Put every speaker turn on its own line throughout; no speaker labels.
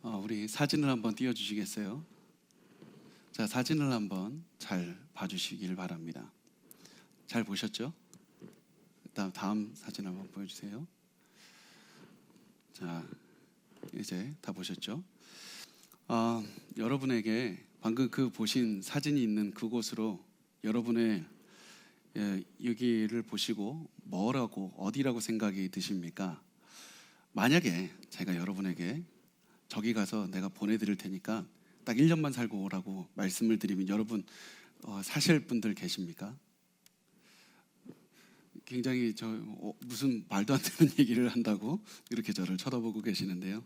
우리 사진을 한번 띄워주시겠어요? 자, 사진을 한번 잘 봐주시길 바랍니다. 잘 보셨죠? 다음 사진 한번 보여주세요. 자, 이제 다 보셨죠? 여러분에게 방금 그 보신 사진이 있는 그곳으로 여러분의 여기를 보시고 뭐라고 어디라고 생각이 드십니까? 만약에 제가 여러분에게 저기 가서 내가 보내드릴 테니까 딱 1년만 살고 오라고 말씀을 드리면 여러분 사실 분들 계십니까? 굉장히 무슨 말도 안 되는 얘기를 한다고 이렇게 저를 쳐다보고 계시는데요.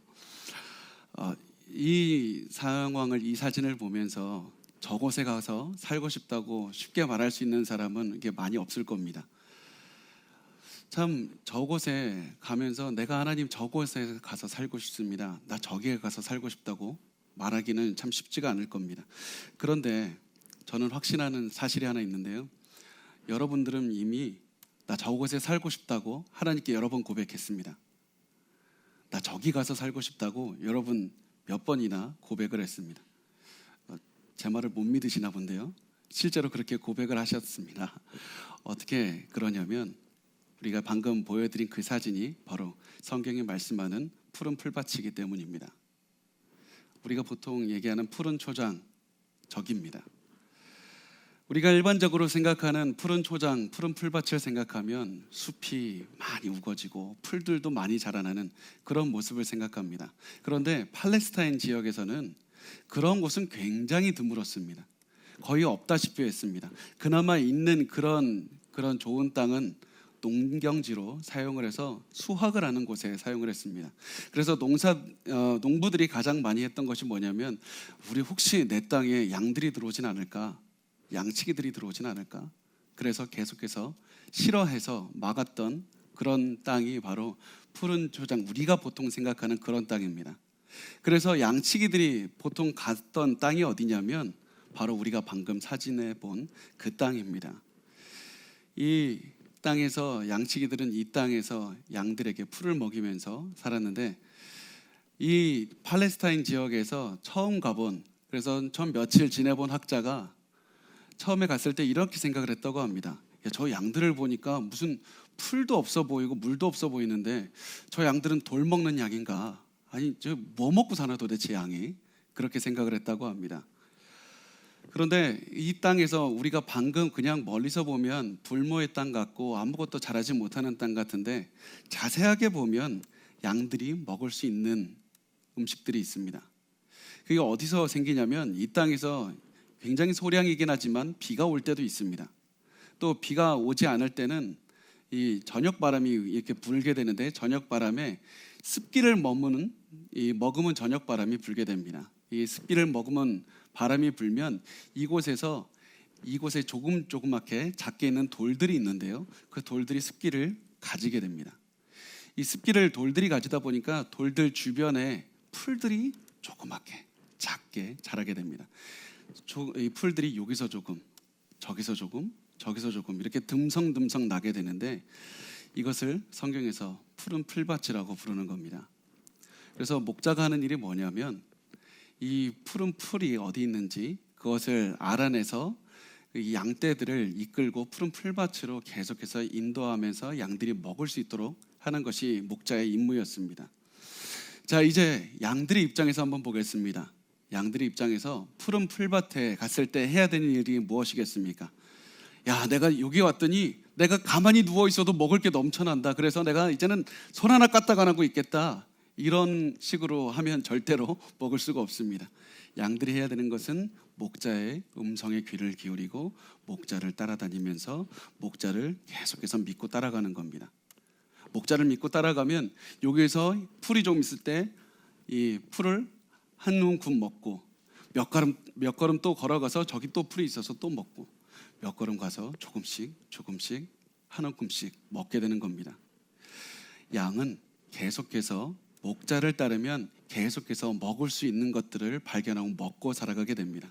이 상황을, 이 사진을 보면서 저곳에 가서 살고 싶다고 쉽게 말할 수 있는 사람은 이게 많이 없을 겁니다. 참 저곳에 가면서 내가 하나님 저곳에 가서 살고 싶습니다, 나 저기에 가서 살고 싶다고 말하기는 참 쉽지가 않을 겁니다. 그런데 저는 확신하는 사실이 하나 있는데요. 여러분들은 이미 나 저곳에 살고 싶다고 하나님께 여러 번 고백했습니다. 나 저기 가서 살고 싶다고 여러분 몇 번이나 고백을 했습니다. 제 말을 못 믿으시나 본데요. 실제로 그렇게 고백을 하셨습니다. 어떻게 그러냐면 우리가 방금 보여드린 그 사진이 바로 성경이 말씀하는 푸른 풀밭이기 때문입니다. 우리가 보통 얘기하는 푸른 초장, 저기입니다. 우리가 일반적으로 생각하는 푸른 초장, 푸른 풀밭을 생각하면 숲이 많이 우거지고 풀들도 많이 자라나는 그런 모습을 생각합니다. 그런데 팔레스타인 지역에서는 그런 곳은 굉장히 드물었습니다. 거의 없다시피 했습니다. 그나마 있는 그런 좋은 땅은 농경지로 사용을 해서 수확을 하는 곳에 사용을 했습니다. 그래서 농부들이 가장 많이 했던 것이 뭐냐면, 우리 혹시 내 땅에 양들이 들어오진 않을까, 양치기들이 들어오진 않을까, 그래서 계속해서 싫어해서 막았던 그런 땅이 바로 푸른 초장, 우리가 보통 생각하는 그런 땅입니다. 그래서 양치기들이 보통 갔던 땅이 어디냐면 바로 우리가 방금 사진에 본 그 땅입니다. 이 땅에서 양치기들은 이 땅에서 양들에게 풀을 먹이면서 살았는데, 이 팔레스타인 지역에서 처음 가본, 그래서 처음 며칠 지내본 학자가 처음에 갔을 때 이렇게 생각을 했다고 합니다. 저 양들을 보니까 무슨 풀도 없어 보이고 물도 없어 보이는데 저 양들은 돌 먹는 양인가? 아니, 저 뭐 먹고 사나 도대체 양이? 그렇게 생각을 했다고 합니다. 그런데 이 땅에서 우리가 방금 그냥 멀리서 보면 불모의 땅 같고 아무것도 자라지 못하는 땅 같은데, 자세하게 보면 양들이 먹을 수 있는 음식들이 있습니다. 그게 어디서 생기냐면 이 땅에서 굉장히 소량이긴 하지만 비가 올 때도 있습니다. 또 비가 오지 않을 때는 이 저녁 바람이 이렇게 불게 되는데, 저녁 바람에 습기를 머금은 저녁 바람이 불게 됩니다. 이 습기를 머금은 바람이 불면 이곳에 조그맣게 작게 있는 돌들이 있는데요, 그 돌들이 습기를 가지게 됩니다. 이 습기를 돌들이 가지다 보니까 돌들 주변에 풀들이 조그맣게 작게 자라게 됩니다. 이 풀들이 여기서 조금, 저기서 조금, 저기서 조금 이렇게 듬성듬성 나게 되는데, 이것을 성경에서 푸른 풀밭이라고 부르는 겁니다. 그래서 목자가 하는 일이 뭐냐면, 이 푸른 풀이 어디 있는지 그것을 알아내서 이 양떼들을 이끌고 푸른 풀밭으로 계속해서 인도하면서 양들이 먹을 수 있도록 하는 것이 목자의 임무였습니다. 자, 이제 양들의 입장에서 한번 보겠습니다. 양들의 입장에서 푸른 풀밭에 갔을 때 해야 되는 일이 무엇이겠습니까? 야, 내가 여기 왔더니 내가 가만히 누워 있어도 먹을 게 넘쳐난다. 그래서 내가 이제는 손 하나 까딱 안 하고 있겠다. 이런 식으로 하면 절대로 먹을 수가 없습니다. 양들이 해야 되는 것은 목자의 음성에 귀를 기울이고 목자를 따라다니면서 목자를 계속해서 믿고 따라가는 겁니다. 목자를 믿고 따라가면 여기에서 풀이 좀 있을 때 이 풀을 한 움큼 먹고, 몇 걸음 또 걸어가서 저기 또 풀이 있어서 또 먹고, 몇 걸음 가서 조금씩 한 움큼씩 먹게 되는 겁니다. 양은 계속해서 목자를 따르면 계속해서 먹을 수 있는 것들을 발견하고 먹고 살아가게 됩니다.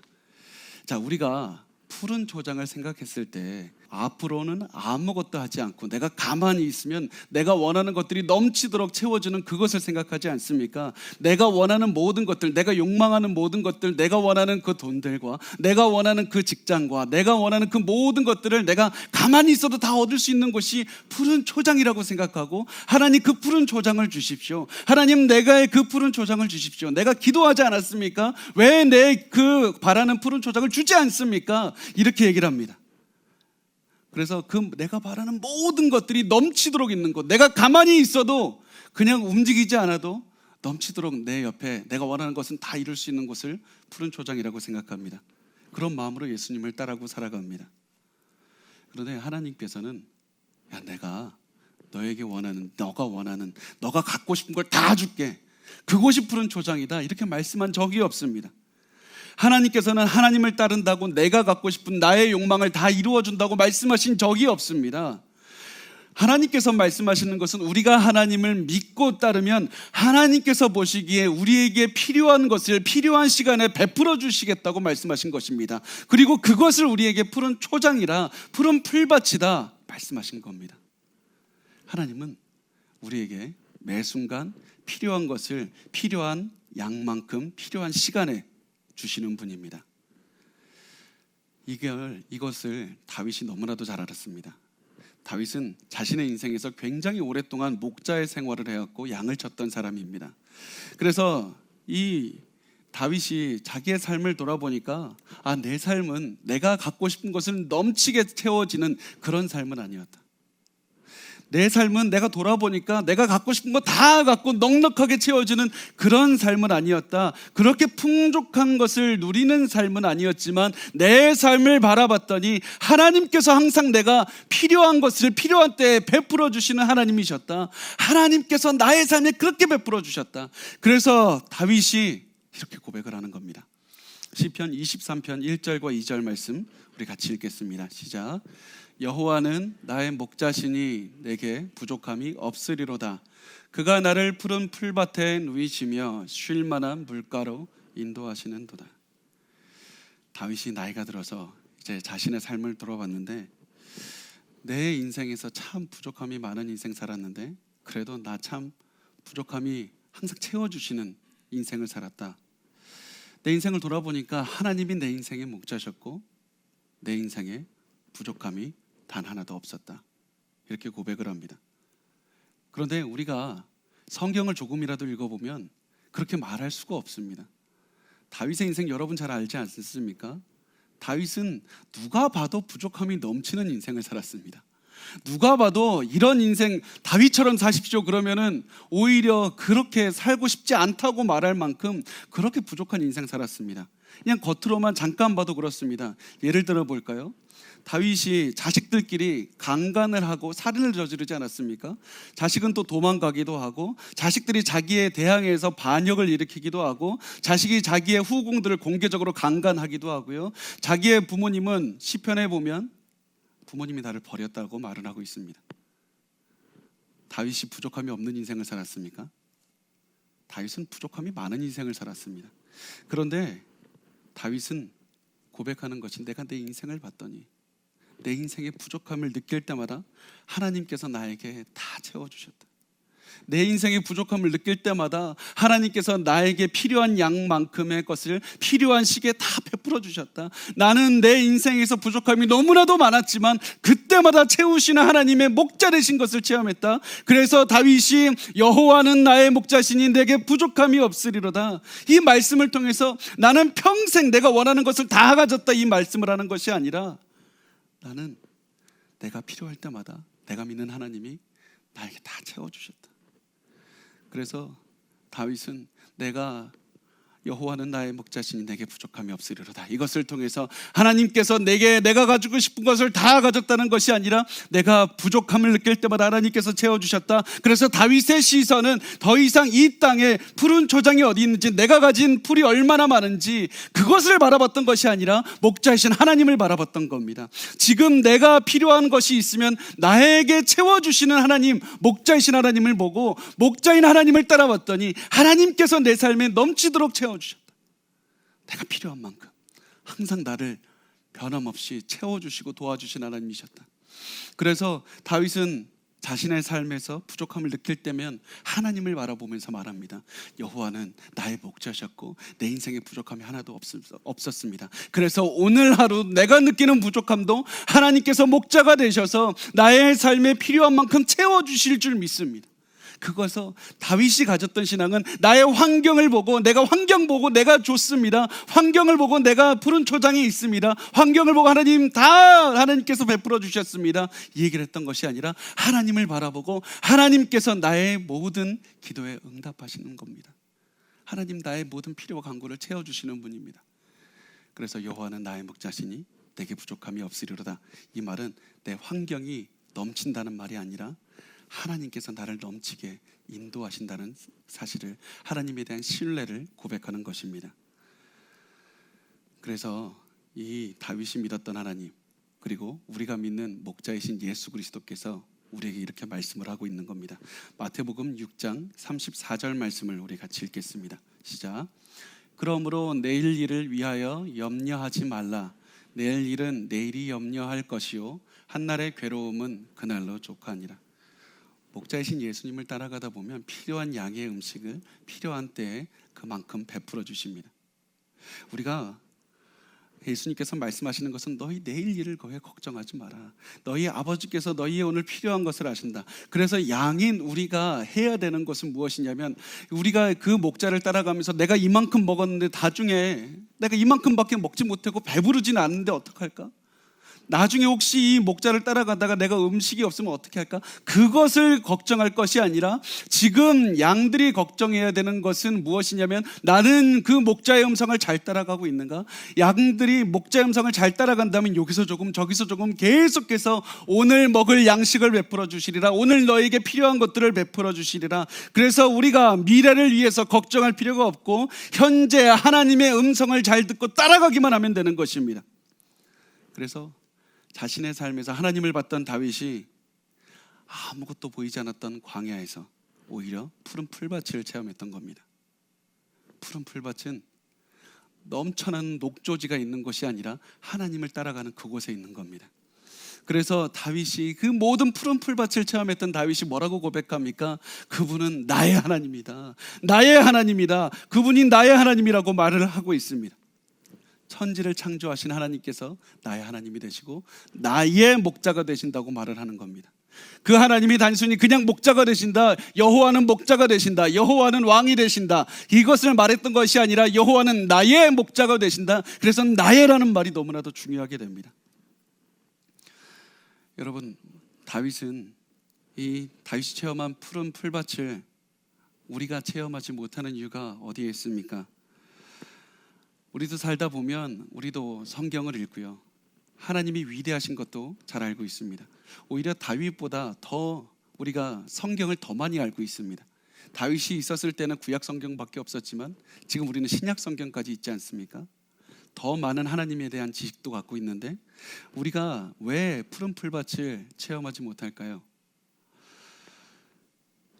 자, 우리가 푸른 초장을 생각했을 때 앞으로는 아무것도 하지 않고 내가 가만히 있으면 내가 원하는 것들이 넘치도록 채워주는 그것을 생각하지 않습니까? 내가 원하는 모든 것들, 내가 욕망하는 모든 것들, 내가 원하는 그 돈들과 내가 원하는 그 직장과 내가 원하는 그 모든 것들을 내가 가만히 있어도 다 얻을 수 있는 것이 푸른 초장이라고 생각하고, 하나님 그 푸른 초장을 주십시오. 하나님 내가 그 푸른 초장을 주십시오. 내가 기도하지 않았습니까? 왜 내 그 바라는 푸른 초장을 주지 않습니까? 이렇게 얘기를 합니다. 그래서 그 내가 바라는 모든 것들이 넘치도록 있는 곳, 내가 가만히 있어도 그냥 움직이지 않아도 넘치도록 내 옆에 내가 원하는 것은 다 이룰 수 있는 곳을 푸른 초장이라고 생각합니다. 그런 마음으로 예수님을 따라가고 살아갑니다. 그런데 하나님께서는 야, 내가 너에게 원하는, 너가 갖고 싶은 걸 다 줄게, 그것이 푸른 초장이다, 이렇게 말씀한 적이 없습니다. 하나님께서는 하나님을 따른다고 내가 갖고 싶은 나의 욕망을 다 이루어준다고 말씀하신 적이 없습니다. 하나님께서 말씀하시는 것은 우리가 하나님을 믿고 따르면 하나님께서 보시기에 우리에게 필요한 것을 필요한 시간에 베풀어 주시겠다고 말씀하신 것입니다. 그리고 그것을 우리에게 푸른 초장이라, 푸른 풀밭이다 말씀하신 겁니다. 하나님은 우리에게 매 순간 필요한 것을 필요한 양만큼 필요한 시간에 주시는 분입니다. 이것을 다윗이 너무나도 잘 알았습니다. 다윗은 자신의 인생에서 굉장히 오랫동안 목자의 생활을 해왔고 양을 쳤던 사람입니다. 그래서 이 다윗이 자기의 삶을 돌아보니까 내 삶은 내가 갖고 싶은 것을 넘치게 채워지는 그런 삶은 아니었다. 내 삶은 내가 돌아보니까 내가 갖고 싶은 거 다 갖고 넉넉하게 채워주는 그런 삶은 아니었다. 그렇게 풍족한 것을 누리는 삶은 아니었지만 내 삶을 바라봤더니 하나님께서 항상 내가 필요한 것을 필요한 때에 베풀어 주시는 하나님이셨다. 하나님께서 나의 삶에 그렇게 베풀어 주셨다. 그래서 다윗이 이렇게 고백을 하는 겁니다. 시편 23편 1절과 2절 말씀 우리 같이 읽겠습니다. 시작. 여호와는 나의 목자시니 내게 부족함이 없으리로다. 그가 나를 푸른 풀밭에 누이시며 쉴 만한 물가로 인도하시는도다. 다윗이 나이가 들어서 이제 자신의 삶을 돌아봤는데, 내 인생에서 참 부족함이 많은 인생 살았는데 그래도 나 참 부족함이 항상 채워주시는 인생을 살았다. 내 인생을 돌아보니까 하나님이 내 인생의 목자셨고 내 인생에 부족함이 단 하나도 없었다. 이렇게 고백을 합니다. 그런데 우리가 성경을 조금이라도 읽어보면 그렇게 말할 수가 없습니다. 다윗의 인생 여러분 잘 알지 않습니까? 다윗은 누가 봐도 부족함이 넘치는 인생을 살았습니다. 누가 봐도 이런 인생 다윗처럼 사십시오 그러면은 오히려 그렇게 살고 싶지 않다고 말할 만큼 그렇게 부족한 인생 살았습니다. 그냥 겉으로만 잠깐 봐도 그렇습니다. 예를 들어 볼까요? 다윗이 자식들끼리 강간을 하고 살인을 저지르지 않았습니까? 자식은 또 도망가기도 하고, 자식들이 자기에 대항해서 반역을 일으키기도 하고, 자식이 자기의 후궁들을 공개적으로 강간하기도 하고요. 자기의 부모님은 시편에 보면 부모님이 나를 버렸다고 말을 하고 있습니다. 다윗이 부족함이 없는 인생을 살았습니까? 다윗은 부족함이 많은 인생을 살았습니다. 그런데 다윗은 고백하는 것이, 내가 내 인생을 봤더니 내 인생의 부족함을 느낄 때마다 하나님께서 나에게 다 채워주셨다. 내 인생의 부족함을 느낄 때마다 하나님께서 나에게 필요한 양만큼의 것을 필요한 시기에 다 베풀어 주셨다. 나는 내 인생에서 부족함이 너무나도 많았지만 그때마다 채우시는 하나님의 목자 되신 것을 체험했다. 그래서 다윗이 여호와는 나의 목자시니 내게 부족함이 없으리로다, 이 말씀을 통해서 나는 평생 내가 원하는 것을 다 가졌다, 이 말씀을 하는 것이 아니라, 나는 내가 필요할 때마다 내가 믿는 하나님이 나에게 다 채워주셨다. 그래서 다윗은 여호와는 나의 목자시니 내게 부족함이 없으리로다, 이것을 통해서 하나님께서 내가 가지고 싶은 것을 다 가졌다는 것이 아니라 내가 부족함을 느낄 때마다 하나님께서 채워주셨다. 그래서 다윗의 시선은 더 이상 이 땅에 푸른 초장이 어디 있는지, 내가 가진 풀이 얼마나 많은지 그것을 바라봤던 것이 아니라 목자이신 하나님을 바라봤던 겁니다. 지금 내가 필요한 것이 있으면 나에게 채워주시는 하나님, 목자이신 하나님을 보고 목자인 하나님을 따라봤더니 하나님께서 내 삶에 넘치도록 채워주셨다. 내가 필요한 만큼 항상 나를 변함없이 채워주시고 도와주신 하나님이셨다. 그래서 다윗은 자신의 삶에서 부족함을 느낄 때면 하나님을 바라보면서 말합니다. 여호와는 나의 목자셨고 내 인생에 부족함이 하나도 없었습니다. 그래서 오늘 하루 내가 느끼는 부족함도 하나님께서 목자가 되셔서 나의 삶에 필요한 만큼 채워주실 줄 믿습니다. 그것서 다윗이 가졌던 신앙은 나의 환경을 보고 내가 환경 보고 내가 좋습니다. 환경을 보고 내가 푸른 초장에 있습니다. 환경을 보고 하나님 다 하나님께서 베풀어 주셨습니다. 이 얘기를 했던 것이 아니라 하나님을 바라보고 하나님께서 나의 모든 기도에 응답하시는 겁니다. 하나님 나의 모든 필요와 간구를 채워주시는 분입니다. 그래서 여호와는 나의 목자시니 내게 부족함이 없으리로다. 이 말은 내 환경이 넘친다는 말이 아니라 하나님께서 나를 넘치게 인도하신다는 사실을, 하나님에 대한 신뢰를 고백하는 것입니다. 그래서 이 다윗이 믿었던 하나님, 그리고 우리가 믿는 목자이신 예수 그리스도께서 우리에게 이렇게 말씀을 하고 있는 겁니다. 마태복음 6장 34절 말씀을 우리 같이 읽겠습니다. 시작. 그러므로 내일 일을 위하여 염려하지 말라. 내일 일은 내일이 염려할 것이요 한날의 괴로움은 그날로 족하니라. 목자이신 예수님을 따라가다 보면 필요한 양의 음식을 필요한 때에 그만큼 베풀어 주십니다. 우리가 예수님께서 말씀하시는 것은 너희 내일 일을 거기에 걱정하지 마라. 너희 아버지께서 너희의 오늘 필요한 것을 아신다. 그래서 양인 우리가 해야 되는 것은 무엇이냐면, 우리가 그 목자를 따라가면서 내가 이만큼 먹었는데 나중에 내가 이만큼밖에 먹지 못하고 배부르지는 않는데 어떡할까? 나중에 혹시 이 목자를 따라가다가 내가 음식이 없으면 어떻게 할까? 그것을 걱정할 것이 아니라 지금 양들이 걱정해야 되는 것은 무엇이냐면, 나는 그 목자의 음성을 잘 따라가고 있는가? 양들이 목자의 음성을 잘 따라간다면 여기서 조금 저기서 조금 계속해서 오늘 먹을 양식을 베풀어 주시리라. 오늘 너에게 필요한 것들을 베풀어 주시리라. 그래서 우리가 미래를 위해서 걱정할 필요가 없고 현재 하나님의 음성을 잘 듣고 따라가기만 하면 되는 것입니다. 그래서 자신의 삶에서 하나님을 봤던 다윗이 아무것도 보이지 않았던 광야에서 오히려 푸른 풀밭을 체험했던 겁니다. 푸른 풀밭은 넘쳐나는 녹조지가 있는 것이 아니라 하나님을 따라가는 그곳에 있는 겁니다. 그래서 다윗이 그 모든 푸른 풀밭을 체험했던 다윗이 뭐라고 고백합니까? 그분은 나의 하나님이다. 나의 하나님이다. 그분이 나의 하나님이라고 말을 하고 있습니다. 천지를 창조하신 하나님께서 나의 하나님이 되시고 나의 목자가 되신다고 말을 하는 겁니다. 그 하나님이 단순히 그냥 목자가 되신다, 여호와는 목자가 되신다, 여호와는 왕이 되신다, 이것을 말했던 것이 아니라 여호와는 나의 목자가 되신다. 그래서 나의라는 말이 너무나도 중요하게 됩니다. 여러분, 다윗이 체험한 푸른 풀밭을 우리가 체험하지 못하는 이유가 어디에 있습니까? 우리도 살다 보면 우리도 성경을 읽고요, 하나님이 위대하신 것도 잘 알고 있습니다. 오히려 다윗보다 더 우리가 성경을 더 많이 알고 있습니다. 다윗이 있었을 때는 구약 성경밖에 없었지만 지금 우리는 신약 성경까지 있지 않습니까? 더 많은 하나님에 대한 지식도 갖고 있는데 우리가 왜 푸른 풀밭을 체험하지 못할까요?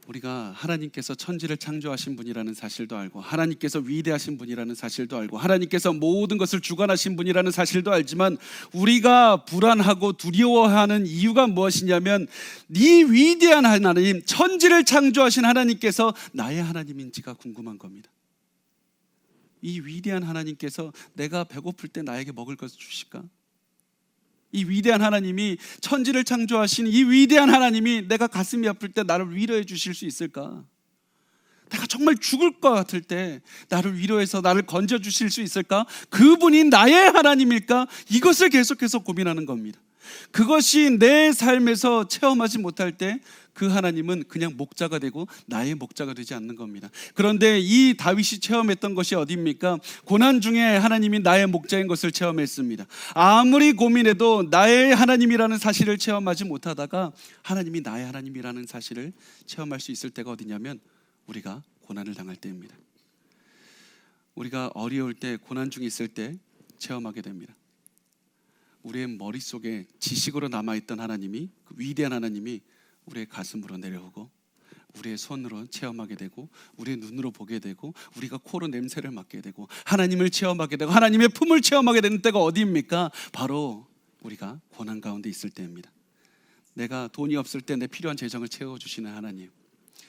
우리가 하나님께서 천지를 창조하신 분이라는 사실도 알고, 하나님께서 위대하신 분이라는 사실도 알고, 하나님께서 모든 것을 주관하신 분이라는 사실도 알지만 우리가 불안하고 두려워하는 이유가 무엇이냐면, 이 위대한 하나님, 천지를 창조하신 하나님께서 나의 하나님인지가 궁금한 겁니다. 이 위대한 하나님께서 내가 배고플 때 나에게 먹을 것을 주실까? 이 위대한 하나님이, 천지를 창조하신 이 위대한 하나님이 내가 가슴이 아플 때 나를 위로해 주실 수 있을까? 내가 정말 죽을 것 같을 때 나를 위로해서 나를 건져 주실 수 있을까? 그분이 나의 하나님일까? 이것을 계속해서 고민하는 겁니다. 그것이 내 삶에서 체험하지 못할 때 그 하나님은 그냥 목자가 되고 나의 목자가 되지 않는 겁니다. 그런데 이 다윗이 체험했던 것이 어디입니까? 고난 중에 하나님이 나의 목자인 것을 체험했습니다. 아무리 고민해도 나의 하나님이라는 사실을 체험하지 못하다가 하나님이 나의 하나님이라는 사실을 체험할 수 있을 때가 어디냐면 우리가 고난을 당할 때입니다. 우리가 어려울 때, 고난 중에 있을 때 체험하게 됩니다. 우리의 머릿속에 지식으로 남아있던 하나님이, 그 위대한 하나님이 우리의 가슴으로 내려오고 우리의 손으로 체험하게 되고, 우리의 눈으로 보게 되고, 우리가 코로 냄새를 맡게 되고, 하나님을 체험하게 되고, 하나님의 품을 체험하게 되는 때가 어디입니까? 바로 우리가 고난 가운데 있을 때입니다. 내가 돈이 없을 때 내 필요한 재정을 채워주시는 하나님,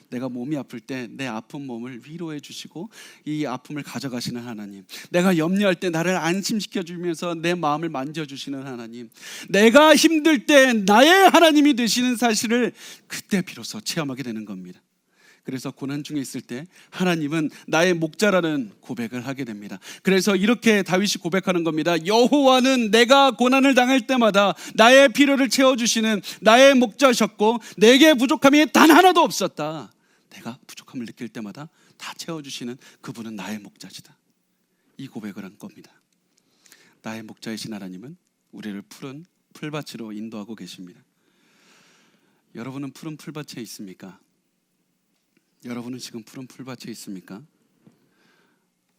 내가 몸이 아플 때 내 아픈 몸을 위로해 주시고 이 아픔을 가져가시는 하나님, 내가 염려할 때 나를 안심시켜 주면서 내 마음을 만져주시는 하나님, 내가 힘들 때 나의 하나님이 되시는 사실을 그때 비로소 체험하게 되는 겁니다. 그래서 고난 중에 있을 때 하나님은 나의 목자라는 고백을 하게 됩니다. 그래서 이렇게 다윗이 고백하는 겁니다. 여호와는 내가 고난을 당할 때마다 나의 필요를 채워주시는 나의 목자셨고 내게 부족함이 단 하나도 없었다. 내가 부족함을 느낄 때마다 다 채워주시는 그분은 나의 목자시다. 이 고백을 한 겁니다. 나의 목자이신 하나님은 우리를 푸른 풀밭으로 인도하고 계십니다. 여러분은 푸른 풀밭에 있습니까? 여러분은 지금 푸른 풀밭에 있습니까?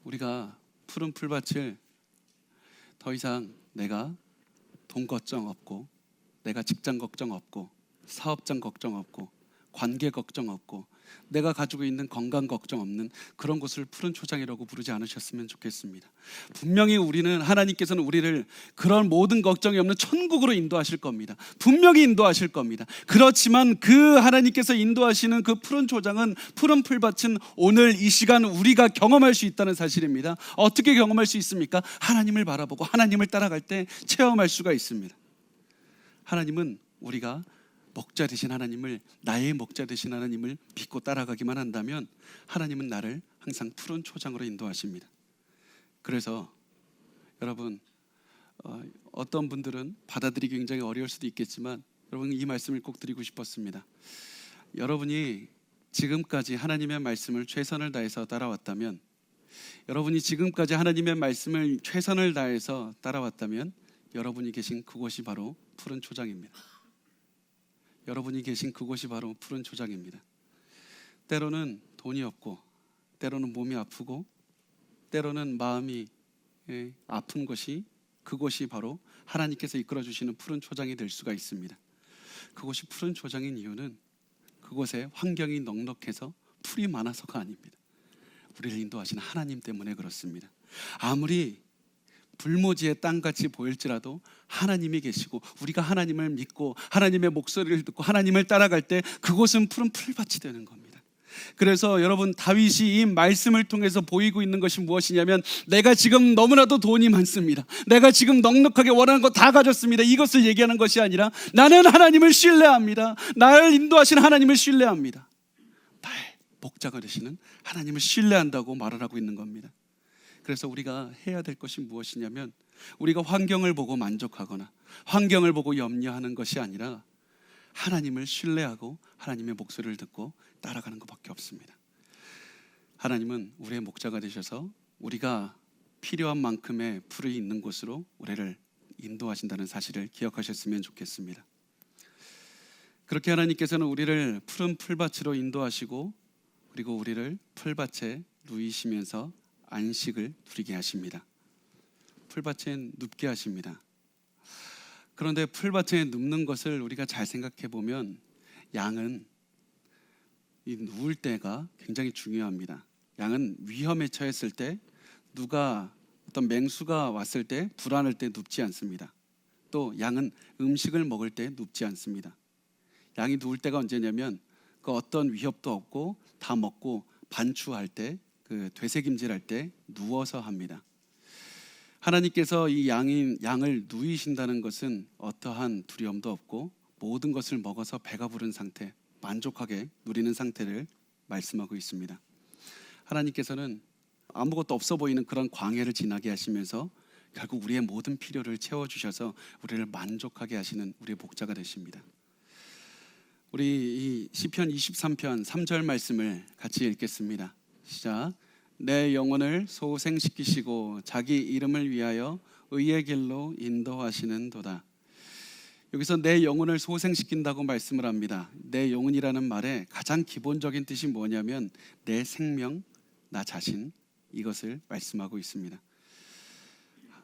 우리가 푸른 풀밭을 더 이상 내가 돈 걱정 없고, 내가 직장 걱정 없고, 사업장 걱정 없고, 관계 걱정 없고, 내가 가지고 있는 건강 걱정 없는 그런 곳을 푸른 초장이라고 부르지 않으셨으면 좋겠습니다. 분명히 하나님께서는 우리를 그런 모든 걱정이 없는 천국으로 인도하실 겁니다. 분명히 인도하실 겁니다. 그렇지만 그 하나님께서 인도하시는 그 푸른 초장은, 푸른 풀밭은 오늘 이 시간 우리가 경험할 수 있다는 사실입니다. 어떻게 경험할 수 있습니까? 하나님을 바라보고 하나님을 따라갈 때 체험할 수가 있습니다. 하나님은 우리가 목자 되신 하나님을, 나의 목자 되신 하나님을 믿고 따라가기만 한다면 하나님은 나를 항상 푸른 초장으로 인도하십니다. 그래서 여러분, 어떤 분들은 받아들이기 굉장히 어려울 수도 있겠지만 여러분, 이 말씀을 꼭 드리고 싶었습니다. 여러분이 지금까지 하나님의 말씀을 최선을 다해서 따라왔다면, 여러분이 지금까지 하나님의 말씀을 최선을 다해서 따라왔다면 여러분이 계신 그곳이 바로 푸른 초장입니다. 여러분이 계신 그곳이 바로 푸른 초장입니다. 때로는 돈이 없고, 때로는 몸이 아프고, 때로는 마음이 아픈 것이, 그곳이 바로 하나님께서 이끌어주시는 푸른 초장이 될 수가 있습니다. 그곳이 푸른 초장인 이유는 그곳에 환경이 넉넉해서 풀이 많아서가 아닙니다. 우리를 인도하시는 하나님 때문에 그렇습니다. 아무리 불모지의 땅같이 보일지라도 하나님이 계시고 우리가 하나님을 믿고 하나님의 목소리를 듣고 하나님을 따라갈 때 그곳은 푸른 풀밭이 되는 겁니다. 그래서 여러분, 다윗이 이 말씀을 통해서 보이고 있는 것이 무엇이냐면, 내가 지금 너무나도 돈이 많습니다, 내가 지금 넉넉하게 원하는 거 다 가졌습니다, 이것을 얘기하는 것이 아니라 나는 하나님을 신뢰합니다. 나를 인도하시는 하나님을 신뢰합니다. 나의 목자가 되시는 하나님을 신뢰한다고 말을 하고 있는 겁니다. 그래서 우리가 해야 될 것이 무엇이냐면, 우리가 환경을 보고 만족하거나 환경을 보고 염려하는 것이 아니라 하나님을 신뢰하고 하나님의 목소리를 듣고 따라가는 것밖에 없습니다. 하나님은 우리의 목자가 되셔서 우리가 필요한 만큼의 풀이 있는 곳으로 우리를 인도하신다는 사실을 기억하셨으면 좋겠습니다. 그렇게 하나님께서는 우리를 푸른 풀밭으로 인도하시고, 그리고 우리를 풀밭에 누이시면서 안식을 누리게 하십니다. 풀밭에 눕게 하십니다. 그런데 풀밭에 눕는 것을 우리가 잘 생각해 보면, 양은 이 누울 때가 굉장히 중요합니다. 양은 위험에 처했을 때, 누가 어떤 맹수가 왔을 때 불안할 때 눕지 않습니다. 또 양은 음식을 먹을 때 눕지 않습니다. 양이 누울 때가 언제냐면, 그 어떤 위협도 없고 다 먹고 반추할 때, 그 되새김질할 때 누워서 합니다. 하나님께서 이 양을 누이신다는 것은 어떠한 두려움도 없고 모든 것을 먹어서 배가 부른 상태, 만족하게 누리는 상태를 말씀하고 있습니다. 하나님께서는 아무것도 없어 보이는 그런 광야를 지나게 하시면서 결국 우리의 모든 필요를 채워주셔서 우리를 만족하게 하시는 우리의 목자가 되십니다. 우리 이 시편 23편 3절 말씀을 같이 읽겠습니다. 시작. 내 영혼을 소생시키시고 자기 이름을 위하여 의의 길로 인도하시는 도다. 여기서 내 영혼을 소생시킨다고 말씀을 합니다. 내 영혼이라는 말의 가장 기본적인 뜻이 뭐냐면 내 생명, 나 자신, 이것을 말씀하고 있습니다.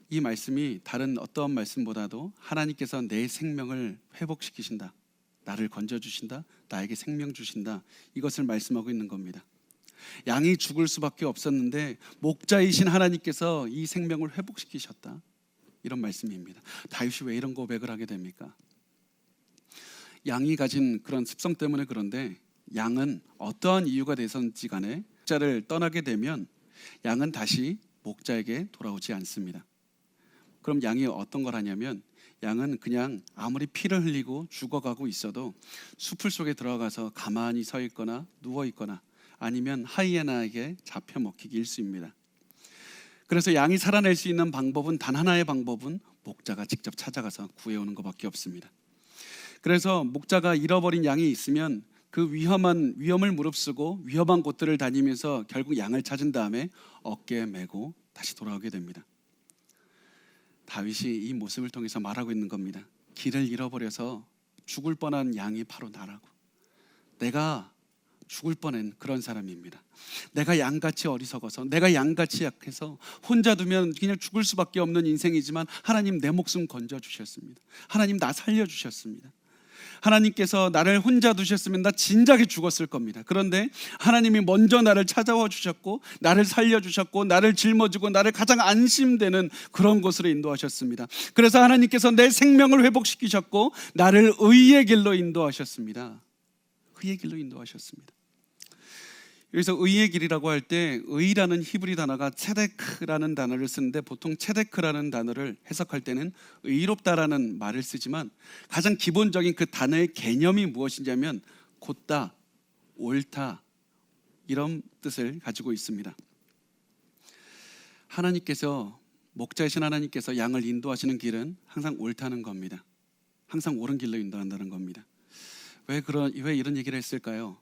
이 말씀이 다른 어떠한 말씀보다도 하나님께서 내 생명을 회복시키신다, 나를 건져주신다, 나에게 생명 주신다. 이것을 말씀하고 있는 겁니다. 양이 죽을 수밖에 없었는데 목자이신 하나님께서 이 생명을 회복시키셨다. 이런 말씀입니다. 다윗이 왜 이런 고백을 하게 됩니까? 양이 가진 그런 습성 때문에 그런데 양은 어떠한 이유가 되선지 간에 목자를 떠나게 되면 양은 다시 목자에게 돌아오지 않습니다. 그럼 양이 어떤 걸 하냐면 양은 그냥 아무리 피를 흘리고 죽어가고 있어도 수풀 속에 들어가서 가만히 서 있거나 누워 있거나 아니면 하이에나에게 잡혀 먹히기 일쑤입니다. 그래서 양이 살아낼 수 있는 방법은 단 하나의 방법은 목자가 직접 찾아가서 구해오는 것밖에 없습니다. 그래서 목자가 잃어버린 양이 있으면 그 위험을 무릅쓰고 위험한 곳들을 다니면서 결국 양을 찾은 다음에 어깨에 메고 다시 돌아오게 됩니다. 다윗이 이 모습을 통해서 말하고 있는 겁니다. 길을 잃어버려서 죽을 뻔한 양이 바로 나라고. 내가 죽을 뻔한 그런 사람입니다. 내가 양같이 어리석어서, 내가 양같이 약해서 혼자 두면 그냥 죽을 수밖에 없는 인생이지만 하나님 내 목숨 건져주셨습니다. 하나님 나 살려주셨습니다. 하나님께서 나를 혼자 두셨으면 나 진작에 죽었을 겁니다. 그런데 하나님이 먼저 나를 찾아와 주셨고 나를 살려주셨고 나를 짊어지고 나를 가장 안심되는 그런 곳으로 인도하셨습니다. 그래서 하나님께서 내 생명을 회복시키셨고 나를 의의 길로 인도하셨습니다. 의의 길로 인도하셨습니다. 여기서 의의 길이라고 할 때 의라는 히브리 단어가 체데크라는 단어를 쓰는데 보통 체데크라는 단어를 해석할 때는 의롭다라는 말을 쓰지만 가장 기본적인 그 단어의 개념이 무엇이냐면 곧다, 옳다 이런 뜻을 가지고 있습니다. 하나님께서 목자이신 하나님께서 양을 인도하시는 길은 항상 옳다는 겁니다. 항상 옳은 길로 인도한다는 겁니다. 왜 이런 얘기를 했을까요?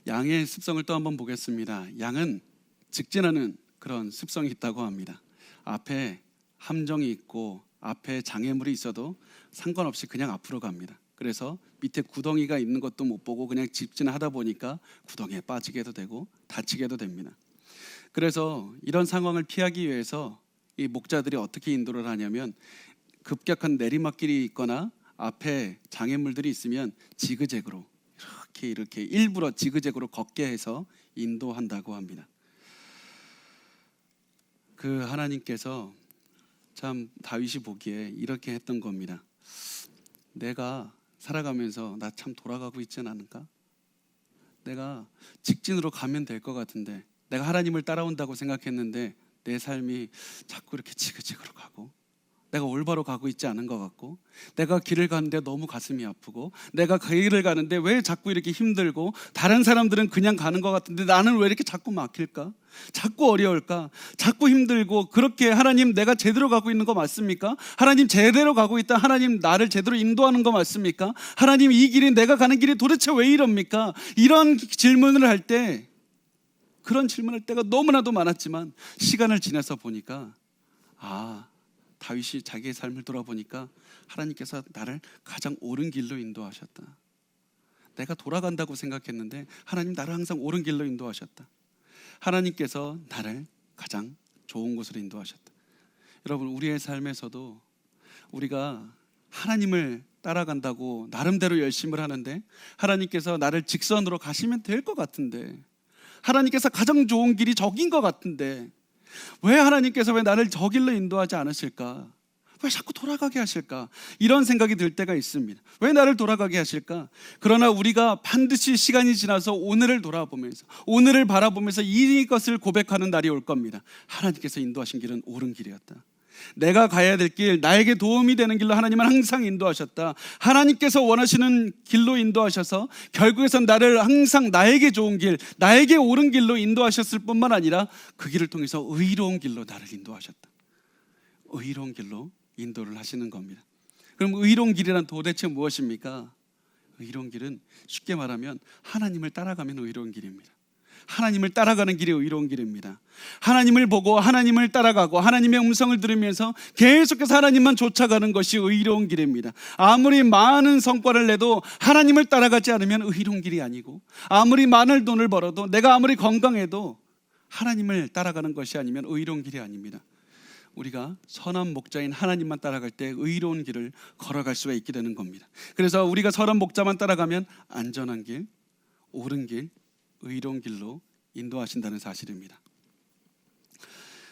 양의 습성을 또 한번 보겠습니다. 양은 직진하는 그런 습성이 있다고 합니다. 앞에 함정이 있고 앞에 장애물이 있어도 상관없이 그냥 앞으로 갑니다. 그래서 밑에 구덩이가 있는 것도 못 보고 그냥 직진하다 보니까 구덩이에 빠지게도 되고 다치게도 됩니다. 그래서 이런 상황을 피하기 위해서 이 목자들이 어떻게 인도를 하냐면 급격한 내리막길이 있거나 앞에 장애물들이 있으면 지그재그로 이렇게 일부러 지그재그로 걷게 해서 인도한다고 합니다. 그 하나님께서 참 다윗이 보기에 이렇게 했던 겁니다. 내가 살아가면서 나 참 돌아가고 있지 않을까? 내가 직진으로 가면 될 것 같은데 내가 하나님을 따라온다고 생각했는데 내 삶이 자꾸 이렇게 지그재그로 가고 내가 올바로 가고 있지 않은 것 같고 내가 길을 가는데 너무 가슴이 아프고 내가 그 길을 가는데 왜 자꾸 이렇게 힘들고 다른 사람들은 그냥 가는 것 같은데 나는 왜 이렇게 자꾸 막힐까? 자꾸 어려울까? 자꾸 힘들고 그렇게 하나님 내가 제대로 가고 있는 거 맞습니까? 하나님 제대로 가고 있다. 하나님 나를 제대로 인도하는 거 맞습니까? 하나님 이 길이 내가 가는 길이 도대체 왜 이럽니까? 이런 질문을 할 때 그런 질문할 때가 너무나도 많았지만 시간을 지나서 보니까 다윗이 자기의 삶을 돌아보니까 하나님께서 나를 가장 옳은 길로 인도하셨다. 내가 돌아간다고 생각했는데 하나님 나를 항상 옳은 길로 인도하셨다. 하나님께서 나를 가장 좋은 곳으로 인도하셨다. 여러분 우리의 삶에서도 우리가 하나님을 따라간다고 나름대로 열심을 하는데 하나님께서 나를 직선으로 가시면 될 것 같은데 하나님께서 가장 좋은 길이 저긴 것 같은데 왜 하나님께서 왜 나를 저 길로 인도하지 않으실까? 왜 자꾸 돌아가게 하실까? 이런 생각이 들 때가 있습니다. 왜 나를 돌아가게 하실까? 그러나 우리가 반드시 시간이 지나서 오늘을 돌아보면서 오늘을 바라보면서 이것을 고백하는 날이 올 겁니다. 하나님께서 인도하신 길은 옳은 길이었다. 내가 가야 될 길, 나에게 도움이 되는 길로 하나님은 항상 인도하셨다. 하나님께서 원하시는 길로 인도하셔서 결국에선 나를 항상 나에게 좋은 길, 나에게 옳은 길로 인도하셨을 뿐만 아니라 그 길을 통해서 의로운 길로 나를 인도하셨다. 의로운 길로 인도를 하시는 겁니다. 그럼 의로운 길이란 도대체 무엇입니까? 의로운 길은 쉽게 말하면 하나님을 따라가면 의로운 길입니다. 하나님을 따라가는 길이 의로운 길입니다. 하나님을 보고 하나님을 따라가고 하나님의 음성을 들으면서 계속해서 하나님만 쫓아가는 것이 의로운 길입니다. 아무리 많은 성과를 내도 하나님을 따라가지 않으면 의로운 길이 아니고 아무리 많은 돈을 벌어도 내가 아무리 건강해도 하나님을 따라가는 것이 아니면 의로운 길이 아닙니다. 우리가 선한 목자인 하나님만 따라갈 때 의로운 길을 걸어갈 수가 있게 되는 겁니다. 그래서 우리가 선한 목자만 따라가면 안전한 길, 옳은 길, 의로운 길로 인도하신다는 사실입니다.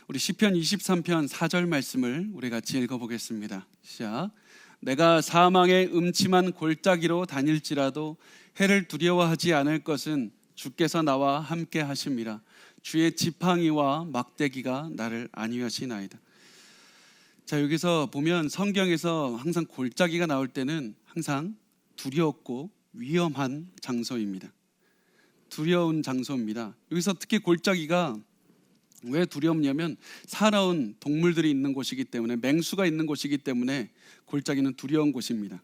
우리 시편 23편 4절 말씀을 우리 같이 읽어보겠습니다. 시작. 내가 사망의 음침한 골짜기로 다닐지라도 해를 두려워하지 않을 것은 주께서 나와 함께 하심이라. 주의 지팡이와 막대기가 나를 안위하시나이다. 자, 여기서 보면 성경에서 항상 골짜기가 나올 때는 항상 두렵고 위험한 장소입니다. 두려운 장소입니다. 여기서 특히 골짜기가 왜 두렵냐면 살아온 동물들이 있는 곳이기 때문에, 맹수가 있는 곳이기 때문에 골짜기는 두려운 곳입니다.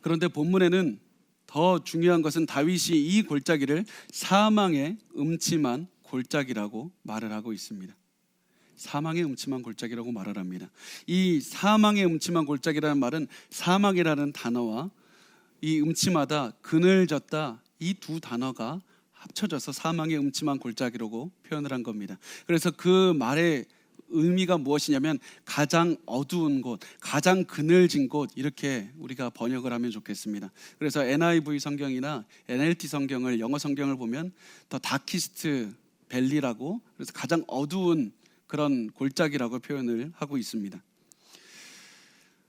그런데 본문에는 더 중요한 것은 다윗이 이 골짜기를 사망의 음침한 골짜기라고 말을 하고 있습니다. 사망의 음침한 골짜기라고 말을 합니다. 이 사망의 음침한 골짜기라는 말은 사망이라는 단어와 이 음침하다, 그늘졌다, 이 두 단어가 합쳐져서 사망의 음침한 골짜기라고 표현을 한 겁니다. 그래서 그 말의 의미가 무엇이냐면 가장 어두운 곳, 가장 그늘진 곳, 이렇게 우리가 번역을 하면 좋겠습니다. 그래서 NIV 성경이나 NLT 성경을, 영어 성경을 보면 더 다키스트 밸리라고, 그래서 가장 어두운 그런 골짜기라고 표현을 하고 있습니다.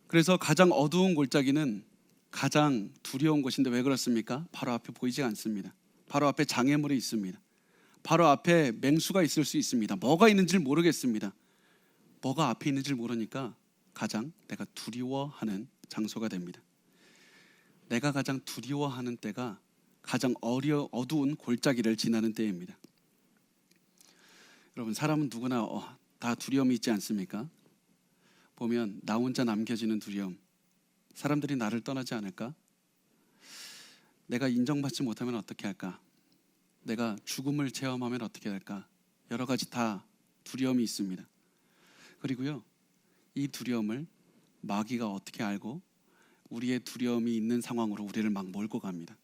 그래서 가장 어두운 골짜기는 가장 두려운 곳인데 왜 그렇습니까? 바로 앞에 보이지 않습니다. 바로 앞에 장애물이 있습니다. 바로 앞에 맹수가 있을 수 있습니다. 뭐가 있는지 모르겠습니다. 뭐가 앞에 있는지 모르니까 가장 내가 두려워하는 장소가 됩니다. 내가 가장 두려워하는 때가 가장 어두운 골짜기를 지나는 때입니다. 여러분, 사람은 누구나 다 두려움이 있지 않습니까? 보면 나 혼자 남겨지는 두려움, 사람들이 나를 떠나지 않을까? 내가 인정받지 못하면 어떻게 할까? 내가 죽음을 체험하면 어떻게 할까? 여러 가지 다 두려움이 있습니다. 그리고요, 이 두려움을 마귀가 어떻게 알고 우리의 두려움이 있는 상황으로 우리를 막 몰고 갑니다.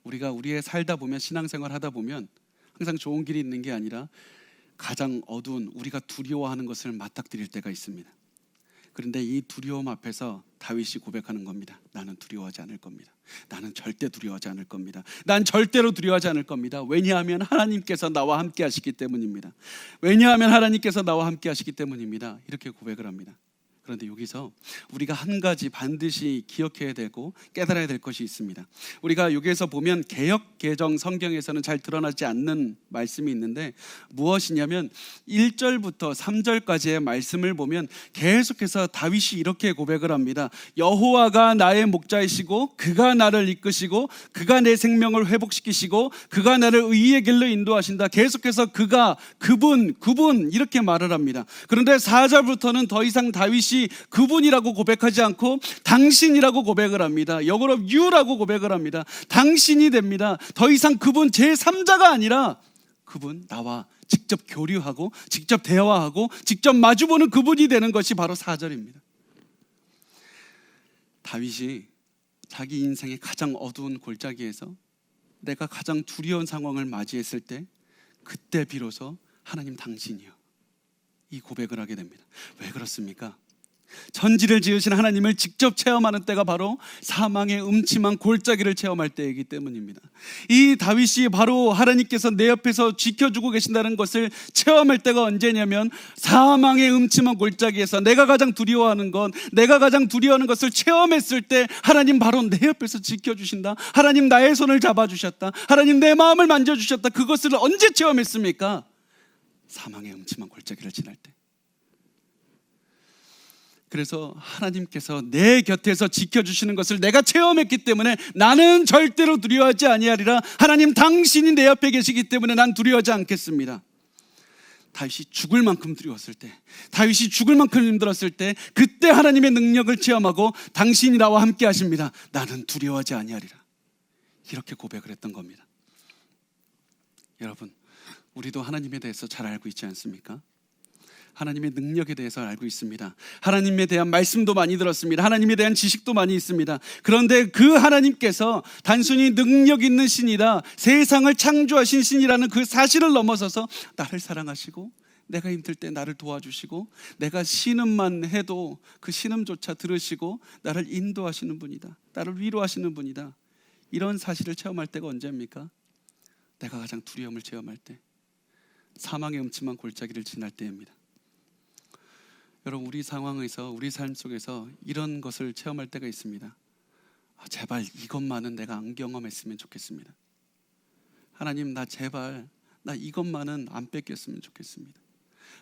우리가 우리의 살다 보면, 신앙생활 하다 보면 항상 좋은 길이 있는 게 아니라 가장 어두운, 우리가 두려워하는 것을 맞닥뜨릴 때가 있습니다. 그런데 이 두려움 앞에서 다윗이 고백하는 겁니다. 나는 두려워하지 않을 겁니다. 나는 절대 두려워하지 않을 겁니다. 난 절대로 두려워하지 않을 겁니다. 왜냐하면 하나님께서 나와 함께 하시기 때문입니다. 왜냐하면 하나님께서 나와 함께 하시기 때문입니다. 이렇게 고백을 합니다. 그런데 여기서 우리가 한 가지 반드시 기억해야 되고 깨달아야 될 것이 있습니다. 우리가 여기에서 보면 개역 개정 성경에서는 잘 드러나지 않는 말씀이 있는데, 무엇이냐면 1절부터 3절까지의 말씀을 보면 계속해서 다윗이 이렇게 고백을 합니다. 여호와가 나의 목자이시고 그가 나를 이끄시고 그가 내 생명을 회복시키시고 그가 나를 의의 길로 인도하신다. 계속해서 그가, 그분 이렇게 말을 합니다. 그런데 4절부터는 더 이상 다윗이 그분이라고 고백하지 않고 당신이라고 고백을 합니다. 영어로 you라고 고백을 합니다. 당신이 됩니다. 더 이상 그분 제3자가 아니라 그분, 나와 직접 교류하고 직접 대화하고 직접 마주보는 그분이 되는 것이 바로 4절입니다. 다윗이 자기 인생의 가장 어두운 골짜기에서 내가 가장 두려운 상황을 맞이했을 때, 그때 비로소 하나님 당신이요, 이 고백을 하게 됩니다. 왜 그렇습니까? 천지를 지으신 하나님을 직접 체험하는 때가 바로 사망의 음침한 골짜기를 체험할 때이기 때문입니다. 이 다윗이 바로 하나님께서 내 옆에서 지켜주고 계신다는 것을 체험할 때가 언제냐면 사망의 음침한 골짜기에서 내가 가장 두려워하는 것, 내가 가장 두려워하는 것을 체험했을 때 하나님 바로 내 옆에서 지켜주신다. 하나님 나의 손을 잡아주셨다. 하나님 내 마음을 만져주셨다. 그것을 언제 체험했습니까? 사망의 음침한 골짜기를 지날 때. 그래서 하나님께서 내 곁에서 지켜주시는 것을 내가 체험했기 때문에 나는 절대로 두려워하지 아니하리라. 하나님 당신이 내 옆에 계시기 때문에 난 두려워하지 않겠습니다. 다윗이 죽을 만큼 두려웠을 때, 다윗이 죽을 만큼 힘들었을 때, 그때 하나님의 능력을 체험하고 당신이 나와 함께 하십니다. 나는 두려워하지 아니하리라. 이렇게 고백을 했던 겁니다. 여러분, 우리도 하나님에 대해서 잘 알고 있지 않습니까? 하나님의 능력에 대해서 알고 있습니다. 하나님에 대한 말씀도 많이 들었습니다. 하나님에 대한 지식도 많이 있습니다. 그런데 그 하나님께서 단순히 능력 있는 신이라, 세상을 창조하신 신이라는 그 사실을 넘어서서 나를 사랑하시고 내가 힘들 때 나를 도와주시고 내가 신음만 해도 그 신음조차 들으시고 나를 인도하시는 분이다, 나를 위로하시는 분이다. 이런 사실을 체험할 때가 언제입니까? 내가 가장 두려움을 체험할 때, 사망의 음침한 골짜기를 지날 때입니다. 여러분, 우리 상황에서, 우리 삶 속에서 이런 것을 체험할 때가 있습니다. 제발 이것만은 내가 안 경험했으면 좋겠습니다. 하나님, 나 제발 나 이것만은 안 뺏겼으면 좋겠습니다.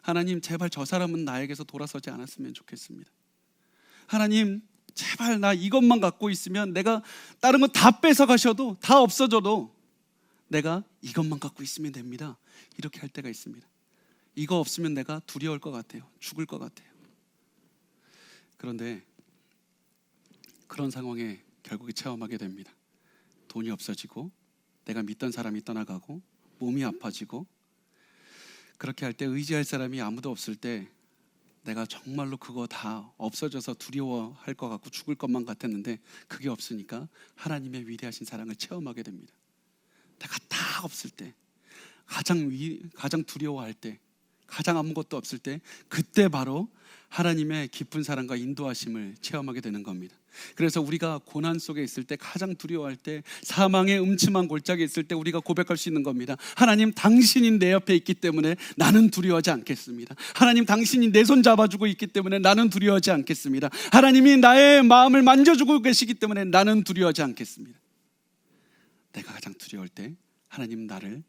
하나님, 제발 저 사람은 나에게서 돌아서지 않았으면 좋겠습니다. 하나님, 제발 나 이것만 갖고 있으면, 내가 다른 거 다 뺏어 가셔도, 다 없어져도 내가 이것만 갖고 있으면 됩니다. 이렇게 할 때가 있습니다. 이거 없으면 내가 두려울 것 같아요. 죽을 것 같아요. 그런데 그런 상황에 결국에 체험하게 됩니다. 돈이 없어지고, 내가 믿던 사람이 떠나가고, 몸이 아파지고, 그렇게 할 때 의지할 사람이 아무도 없을 때 내가 정말로 그거 다 없어져서 두려워할 것 같고 죽을 것만 같았는데, 그게 없으니까 하나님의 위대하신 사랑을 체험하게 됩니다. 내가 다 없을 때, 가장 두려워할 때, 가장 아무것도 없을 때, 그때 바로 하나님의 깊은 사랑과 인도하심을 체험하게 되는 겁니다. 그래서 우리가 고난 속에 있을 때, 가장 두려워할 때, 사망의 음침한 골짜기에 있을 때 우리가 고백할 수 있는 겁니다. 하나님, 당신이 내 옆에 있기 때문에 나는 두려워하지 않겠습니다. 하나님, 당신이 내 손 잡아주고 있기 때문에 나는 두려워하지 않겠습니다. 하나님이 나의 마음을 만져주고 계시기 때문에 나는 두려워하지 않겠습니다. 내가 가장 두려울 때 하나님 나를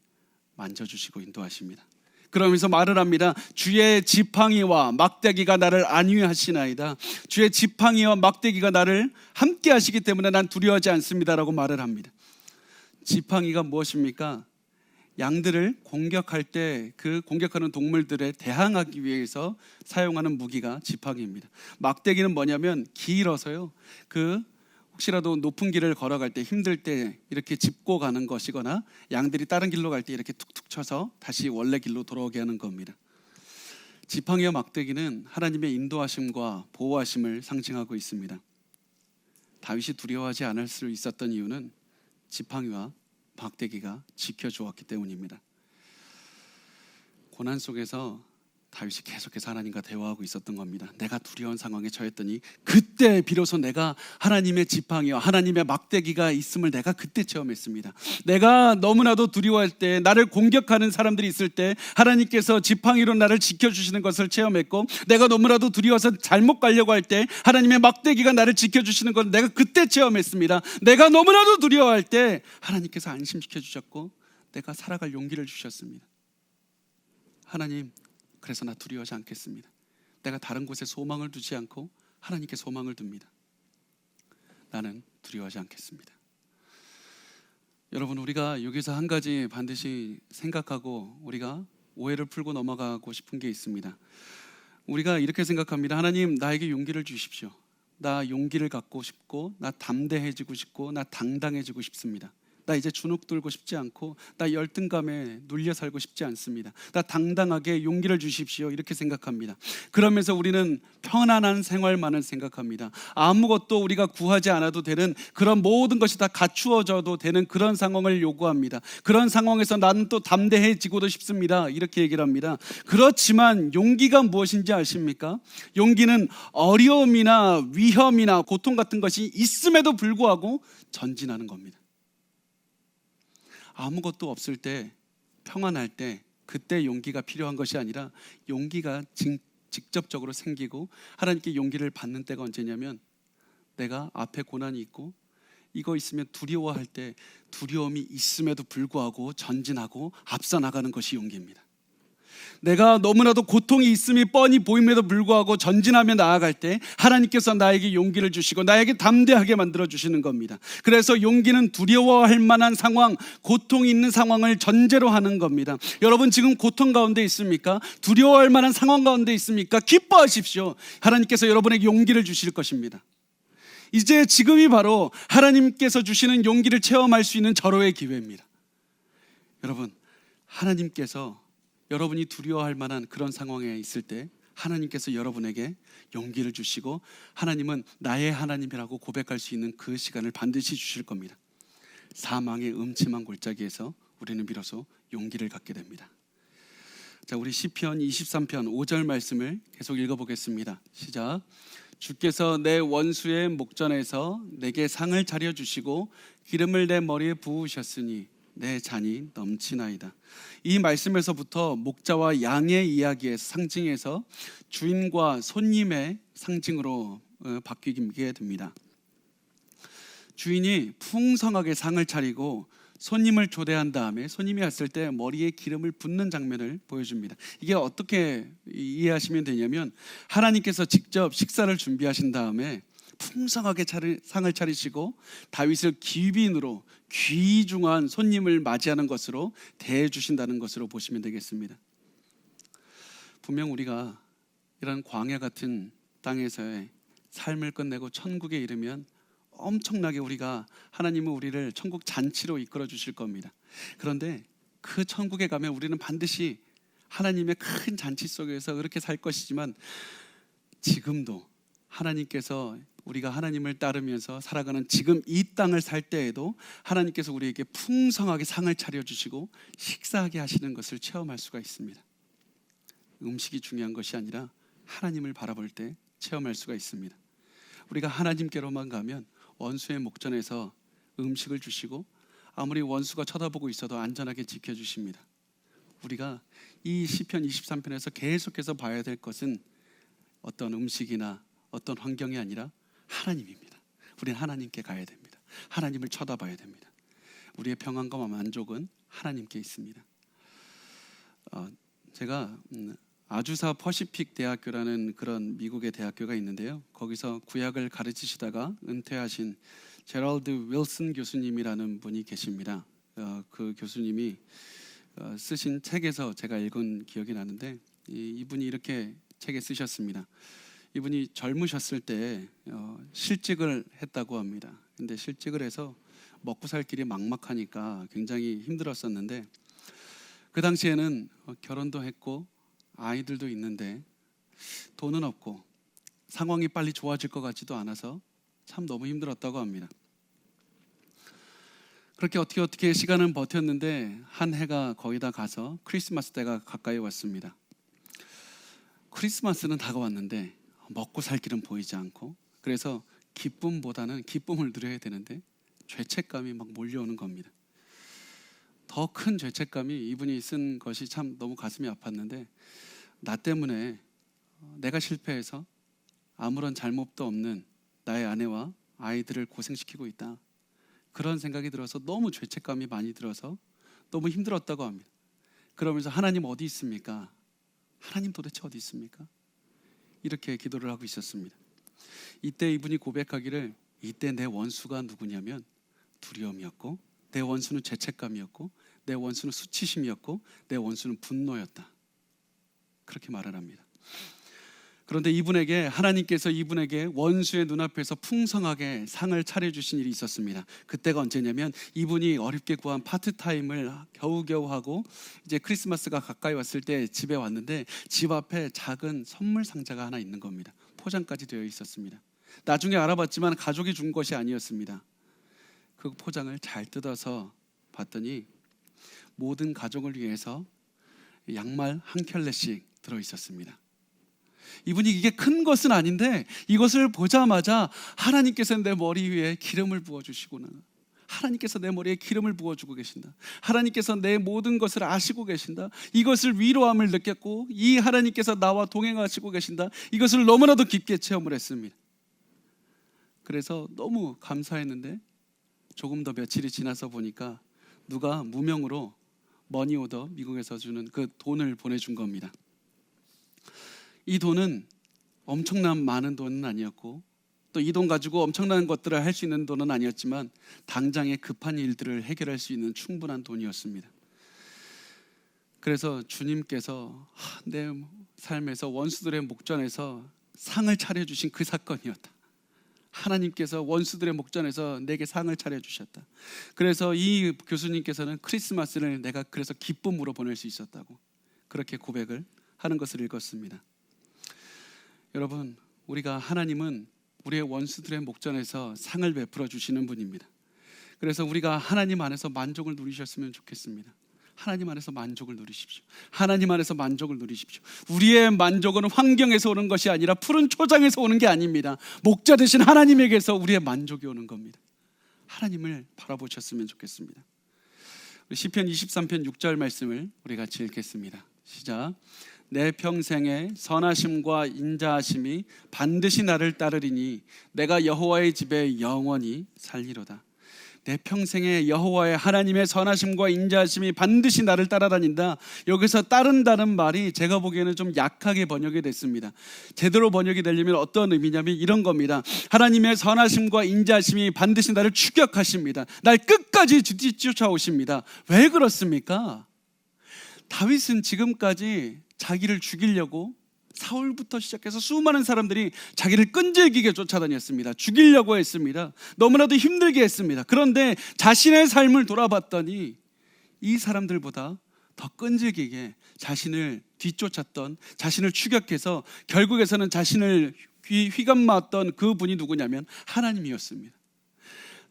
만져주시고 인도하십니다. 그러면서 말을 합니다. 주의 지팡이와 막대기가 나를 안위하시나이다. 주의 지팡이와 막대기가 나를 함께 하시기 때문에 난 두려워하지 않습니다라고 말을 합니다. 지팡이가 무엇입니까? 양들을 공격할 때 그 공격하는 동물들에 대항하기 위해서 사용하는 무기가 지팡이입니다. 막대기는 뭐냐면 길어서요, 혹시라도 높은 길을 걸어갈 때, 힘들 때 이렇게 짚고 가는 것이거나, 양들이 다른 길로 갈 때 이렇게 툭툭 쳐서 다시 원래 길로 돌아오게 하는 겁니다. 지팡이와 막대기는 하나님의 인도하심과 보호하심을 상징하고 있습니다. 다윗이 두려워하지 않을 수 있었던 이유는 지팡이와 막대기가 지켜주었기 때문입니다. 고난 속에서 다윗이 계속해서 하나님과 대화하고 있었던 겁니다. 내가 두려운 상황에 처했더니 그때 비로소 내가 하나님의 지팡이와 하나님의 막대기가 있음을 내가 그때 체험했습니다. 내가 너무나도 두려워할 때, 나를 공격하는 사람들이 있을 때 하나님께서 지팡이로 나를 지켜주시는 것을 체험했고, 내가 너무나도 두려워서 잘못 가려고 할 때 하나님의 막대기가 나를 지켜주시는 걸 내가 그때 체험했습니다. 내가 너무나도 두려워할 때 하나님께서 안심시켜 주셨고, 내가 살아갈 용기를 주셨습니다. 하나님, 그래서 나 두려워하지 않겠습니다. 내가 다른 곳에 소망을 두지 않고 하나님께 소망을 둡니다. 나는 두려워하지 않겠습니다. 여러분, 우리가 여기서 한 가지 반드시 생각하고 우리가 오해를 풀고 넘어가고 싶은 게 있습니다. 우리가 이렇게 생각합니다. 하나님, 나에게 용기를 주십시오. 나 용기를 갖고 싶고, 나 담대해지고 싶고, 나 당당해지고 싶습니다. 나 이제 주눅 들고 싶지 않고, 나 열등감에 눌려 살고 싶지 않습니다. 나 당당하게 용기를 주십시오. 이렇게 생각합니다. 그러면서 우리는 편안한 생활만을 생각합니다. 아무것도 우리가 구하지 않아도 되는, 그런 모든 것이 다 갖추어져도 되는 그런 상황을 요구합니다. 그런 상황에서 나는 또 담대해지고도 싶습니다. 이렇게 얘기를 합니다. 그렇지만 용기가 무엇인지 아십니까? 용기는 어려움이나 위험이나 고통 같은 것이 있음에도 불구하고 전진하는 겁니다. 아무것도 없을 때, 평안할 때, 그때 용기가 필요한 것이 아니라 용기가 직접적으로 생기고 하나님께 용기를 받는 때가 언제냐면, 내가 앞에 고난이 있고 이거 있으면 두려워할 때, 두려움이 있음에도 불구하고 전진하고 앞서 나가는 것이 용기입니다. 내가 너무나도 고통이 있음이 뻔히 보임에도 불구하고 전진하며 나아갈 때 하나님께서 나에게 용기를 주시고 나에게 담대하게 만들어 주시는 겁니다. 그래서 용기는 두려워할 만한 상황, 고통이 있는 상황을 전제로 하는 겁니다. 여러분, 지금 고통 가운데 있습니까? 두려워할 만한 상황 가운데 있습니까? 기뻐하십시오. 하나님께서 여러분에게 용기를 주실 것입니다. 이제 지금이 바로 하나님께서 주시는 용기를 체험할 수 있는 절호의 기회입니다. 여러분, 하나님께서 여러분이 두려워할 만한 그런 상황에 있을 때 하나님께서 여러분에게 용기를 주시고, 하나님은 나의 하나님이라고 고백할 수 있는 그 시간을 반드시 주실 겁니다. 사망의 음침한 골짜기에서 우리는 비로소 용기를 갖게 됩니다. 자, 우리 시편 23편 5절 말씀을 계속 읽어보겠습니다. 시작. 주께서 내 원수의 목전에서 내게 상을 차려주시고 기름을 내 머리에 부으셨으니 내 잔이 넘치나이다. 이 말씀에서부터 목자와 양의 이야기의 상징에서 주인과 손님의 상징으로 바뀌게 됩니다. 주인이 풍성하게 상을 차리고 손님을 초대한 다음에 손님이 왔을 때 머리에 기름을 붓는 장면을 보여줍니다. 이게 어떻게 이해하시면 되냐면 하나님께서 직접 식사를 준비하신 다음에 풍성하게 상을 차리시고 다윗을 귀빈으로 귀중한 손님을 맞이하는 것으로 대해 주신다는 것으로 보시면 되겠습니다. 분명 우리가 이런 광야 같은 땅에서의 삶을 끝내고 천국에 이르면 엄청나게 우리가 하나님은 우리를 천국 잔치로 이끌어 주실 겁니다. 그런데 그 천국에 가면 우리는 반드시 하나님의 큰 잔치 속에서 그렇게 살 것이지만 지금도 하나님께서 우리가 하나님을 따르면서 살아가는 지금 이 땅을 살 때에도 하나님께서 우리에게 풍성하게 상을 차려주시고 식사하게 하시는 것을 체험할 수가 있습니다. 음식이 중요한 것이 아니라 하나님을 바라볼 때 체험할 수가 있습니다. 우리가 하나님께로만 가면 원수의 목전에서 음식을 주시고 아무리 원수가 쳐다보고 있어도 안전하게 지켜주십니다. 우리가 이 시편 23편에서 계속해서 봐야 될 것은 어떤 음식이나 어떤 환경이 아니라 하나님입니다. 우리는 하나님께 가야 됩니다. 하나님을 쳐다봐야 됩니다. 우리의 평안과 만족은 하나님께 있습니다. 제가 아주사 퍼시픽 대학교라는 그런 미국의 대학교가 있는데요. 거기서 구약을 가르치시다가 은퇴하신 제럴드 윌슨 교수님이라는 분이 계십니다. 그 교수님이 쓰신 책에서 제가 읽은 기억이 나는데 이분이 이렇게 책에 쓰셨습니다. 이분이 젊으셨을 때 실직을 했다고 합니다. 근데 실직을 해서 먹고 살 길이 막막하니까 굉장히 힘들었었는데 그 당시에는 결혼도 했고 아이들도 있는데 돈은 없고 상황이 빨리 좋아질 것 같지도 않아서 참 너무 힘들었다고 합니다. 그렇게 어떻게 시간은 버텼는데 한 해가 거의 다 가서 크리스마스 때가 가까이 왔습니다. 크리스마스는 다가왔는데 먹고 살 길은 보이지 않고 그래서 기쁨보다는 기쁨을 누려야 되는데 죄책감이 막 몰려오는 겁니다. 더 큰 죄책감이 이분이 쓴 것이 참 너무 가슴이 아팠는데 나 때문에 내가 실패해서 아무런 잘못도 없는 나의 아내와 아이들을 고생시키고 있다. 그런 생각이 들어서 너무 죄책감이 많이 들어서 너무 힘들었다고 합니다. 그러면서 하나님 어디 있습니까? 하나님 도대체 어디 있습니까? 이렇게 기도를 하고 있었습니다. 이때 이분이 고백하기를 이때 내 원수가 누구냐면 두려움이었고 내 원수는 죄책감이었고 내 원수는 수치심이었고 내 원수는 분노였다. 그렇게 말을 합니다. 그런데 하나님께서 이분에게 원수의 눈앞에서 풍성하게 상을 차려주신 일이 있었습니다. 그때가 언제냐면 이분이 어렵게 구한 파트타임을 겨우겨우 하고 이제 크리스마스가 가까이 왔을 때 집에 왔는데 집 앞에 작은 선물 상자가 하나 있는 겁니다. 포장까지 되어 있었습니다. 나중에 알아봤지만 가족이 준 것이 아니었습니다. 그 포장을 잘 뜯어서 봤더니 모든 가족을 위해서 양말 한 켤레씩 들어있었습니다. 이분이 이게 큰 것은 아닌데 이것을 보자마자 하나님께서 내 머리 위에 기름을 부어주시구나. 하나님께서 내 머리에 기름을 부어주고 계신다. 하나님께서 내 모든 것을 아시고 계신다. 이것을 위로함을 느꼈고 이 하나님께서 나와 동행하시고 계신다. 이것을 너무나도 깊게 체험을 했습니다. 그래서 너무 감사했는데 조금 더 며칠이 지나서 보니까 누가 무명으로 머니오더 미국에서 주는 그 돈을 보내준 겁니다. 이 돈은 엄청난 많은 돈은 아니었고 또 이 돈 가지고 엄청난 것들을 할 수 있는 돈은 아니었지만 당장의 급한 일들을 해결할 수 있는 충분한 돈이었습니다. 그래서 주님께서 내 삶에서 원수들의 목전에서 상을 차려주신 그 사건이었다. 하나님께서 원수들의 목전에서 내게 상을 차려주셨다. 그래서 이 교수님께서는 크리스마스를 내가 그래서 기쁨으로 보낼 수 있었다고 그렇게 고백을 하는 것을 읽었습니다. 여러분, 하나님은 우리의 원수들의 목전에서 상을 베풀어 주시는 분입니다. 그래서 우리가 하나님 안에서 만족을 누리셨으면 좋겠습니다. 하나님 안에서 만족을 누리십시오. 하나님 안에서 만족을 누리십시오. 우리의 만족은 환경에서 오는 것이 아니라 푸른 초장에서 오는 게 아닙니다. 목자 되신 하나님에게서 우리의 만족이 오는 겁니다. 하나님을 바라보셨으면 좋겠습니다. 시편 23편 6절 말씀을 우리 같이 읽겠습니다. 시작. 내 평생에 선하심과 인자하심이 반드시 나를 따르리니 내가 여호와의 집에 영원히 살리로다. 내 평생에 여호와의 하나님의 선하심과 인자하심이 반드시 나를 따라다닌다. 여기서 따른다는 말이 제가 보기에는 좀 약하게 번역이 됐습니다. 제대로 번역이 되려면 어떤 의미냐면 이런 겁니다. 하나님의 선하심과 인자하심이 반드시 나를 추격하십니다. 날 끝까지 뒤쫓아오십니다. 왜 그렇습니까? 다윗은 지금까지 자기를 죽이려고 사울부터 시작해서 수많은 사람들이 자기를 끈질기게 쫓아다녔습니다. 죽이려고 했습니다. 너무나도 힘들게 했습니다. 그런데 자신의 삶을 돌아봤더니 이 사람들보다 더 끈질기게 자신을 뒤쫓았던, 자신을 추격해서 결국에서는 자신을 휘감았던 그 분이 누구냐면 하나님이었습니다.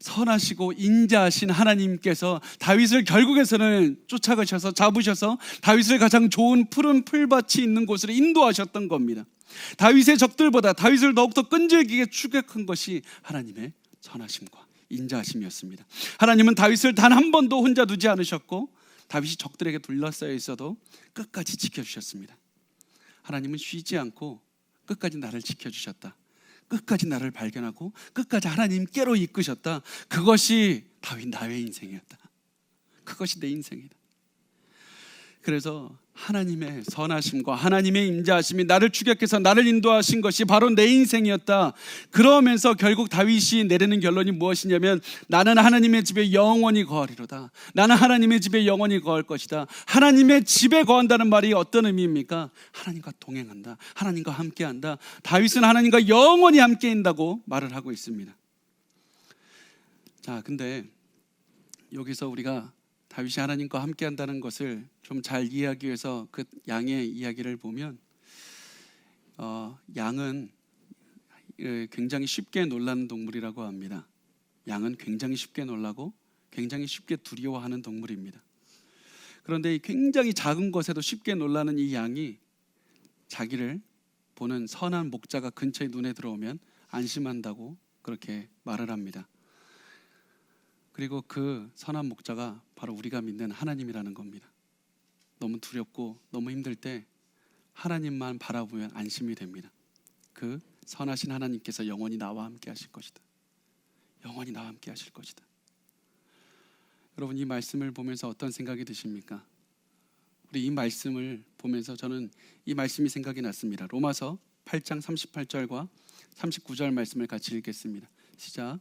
선하시고 인자하신 하나님께서 다윗을 결국에서는 쫓아가셔서 잡으셔서 다윗을 가장 좋은 푸른 풀밭이 있는 곳으로 인도하셨던 겁니다. 다윗의 적들보다 다윗을 더욱더 끈질기게 추격한 것이 하나님의 선하심과 인자하심이었습니다. 하나님은 다윗을 단 한 번도 혼자 두지 않으셨고 다윗이 적들에게 둘러싸여 있어도 끝까지 지켜주셨습니다. 하나님은 쉬지 않고 끝까지 나를 지켜주셨다. 끝까지 나를 발견하고 끝까지 하나님께로 이끄셨다. 그것이 다윗 나의 인생이었다. 그것이 내 인생이다. 그래서 하나님의 선하심과 하나님의 인자하심이 나를 추격해서 나를 인도하신 것이 바로 내 인생이었다. 그러면서 결국 다윗이 내리는 결론이 무엇이냐면 나는 하나님의 집에 영원히 거하리로다. 나는 하나님의 집에 영원히 거할 것이다. 하나님의 집에 거한다는 말이 어떤 의미입니까? 하나님과 동행한다. 하나님과 함께한다. 다윗은 하나님과 영원히 함께한다고 말을 하고 있습니다. 자, 근데 여기서 우리가 다윗이 하나님과 함께한다는 것을 좀 잘 이해하기 위해서 그 양의 이야기를 보면 양은 굉장히 쉽게 놀라는 동물이라고 합니다. 양은 굉장히 쉽게 놀라고 굉장히 쉽게 두려워하는 동물입니다. 그런데 굉장히 작은 것에도 쉽게 놀라는 이 양이 자기를 보는 선한 목자가 근처에 눈에 들어오면 안심한다고 그렇게 말을 합니다. 그리고 그 선한 목자가 바로 우리가 믿는 하나님이라는 겁니다. 너무 두렵고 너무 힘들 때 하나님만 바라보면 안심이 됩니다. 그 선하신 하나님께서 영원히 나와 함께 하실 것이다. 영원히 나와 함께 하실 것이다. 여러분, 이 말씀을 보면서 어떤 생각이 드십니까? 우리 이 말씀을 보면서 저는 이 말씀이 생각이 났습니다. 로마서 8장 38절과 39절 말씀을 같이 읽겠습니다. 시작.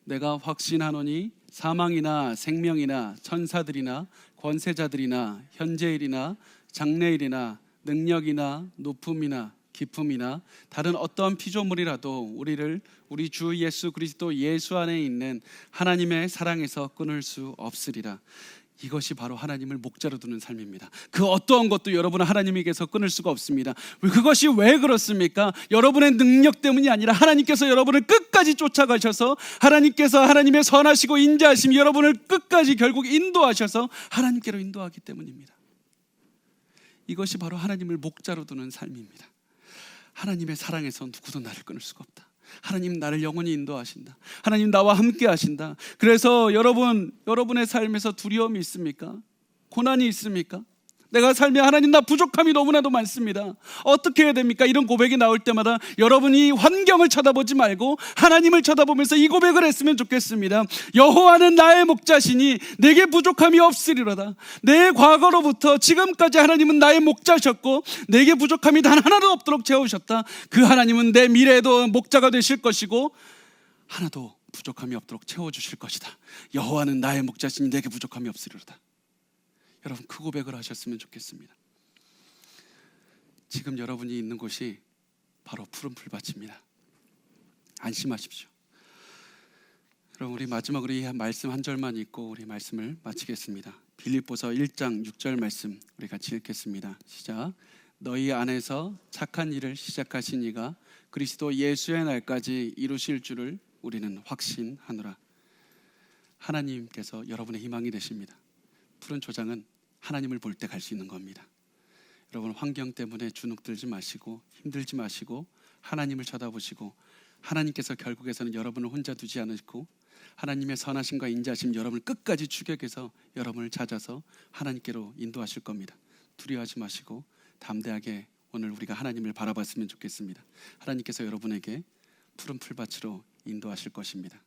내가 확신하노니 사망이나 생명이나 천사들이나 권세자들이나 현재일이나 장래일이나 능력이나 높음이나 기품이나 다른 어떠한 피조물이라도 우리를 우리 주 예수 그리스도 예수 안에 있는 하나님의 사랑에서 끊을 수 없으리라. 이것이 바로 하나님을 목자로 두는 삶입니다. 그 어떠한 것도 여러분은 하나님에게서 끊을 수가 없습니다. 그것이 왜 그렇습니까? 여러분의 능력 때문이 아니라 하나님께서 여러분을 끝까지 쫓아가셔서 하나님께서 하나님의 선하시고 인자하심이 여러분을 끝까지 결국 인도하셔서 하나님께로 인도하기 때문입니다. 이것이 바로 하나님을 목자로 두는 삶입니다. 하나님의 사랑에서 누구도 나를 끊을 수가 없다. 하나님 나를 영원히 인도하신다. 하나님 나와 함께 하신다. 그래서 여러분의 삶에서 두려움이 있습니까? 고난이 있습니까? 내가 삶에 하나님 나 부족함이 너무나도 많습니다. 어떻게 해야 됩니까? 이런 고백이 나올 때마다 여러분이 환경을 쳐다보지 말고 하나님을 쳐다보면서 이 고백을 했으면 좋겠습니다. 여호와는 나의 목자시니 내게 부족함이 없으리로다. 내 과거로부터 지금까지 하나님은 나의 목자셨고 내게 부족함이 단 하나도 없도록 채우셨다. 그 하나님은 내 미래에도 목자가 되실 것이고 하나도 부족함이 없도록 채워주실 것이다. 여호와는 나의 목자시니 내게 부족함이 없으리로다. 여러분, 그 고백을 하셨으면 좋겠습니다. 지금 여러분이 있는 곳이 바로 푸른 풀밭입니다. 안심하십시오. 그럼 우리 마지막으로 이 말씀 한 절만 읽고 우리 말씀을 마치겠습니다. 빌립보서 1장 6절 말씀 우리 같이 읽겠습니다. 시작. 너희 안에서 착한 일을 시작하신 이가 그리스도 예수의 날까지 이루실 줄을 우리는 확신하노라. 하나님께서 여러분의 희망이 되십니다. 푸른 초장은 하나님을 볼 때 갈 수 있는 겁니다. 여러분, 환경 때문에 주눅들지 마시고 힘들지 마시고 하나님을 쳐다보시고, 하나님께서 결국에서는 여러분을 혼자 두지 않으시고 하나님의 선하심과 인자심 여러분을 끝까지 추격해서 여러분을 찾아서 하나님께로 인도하실 겁니다. 두려워하지 마시고 담대하게 오늘 우리가 하나님을 바라봤으면 좋겠습니다. 하나님께서 여러분에게 푸른 풀밭으로 인도하실 것입니다.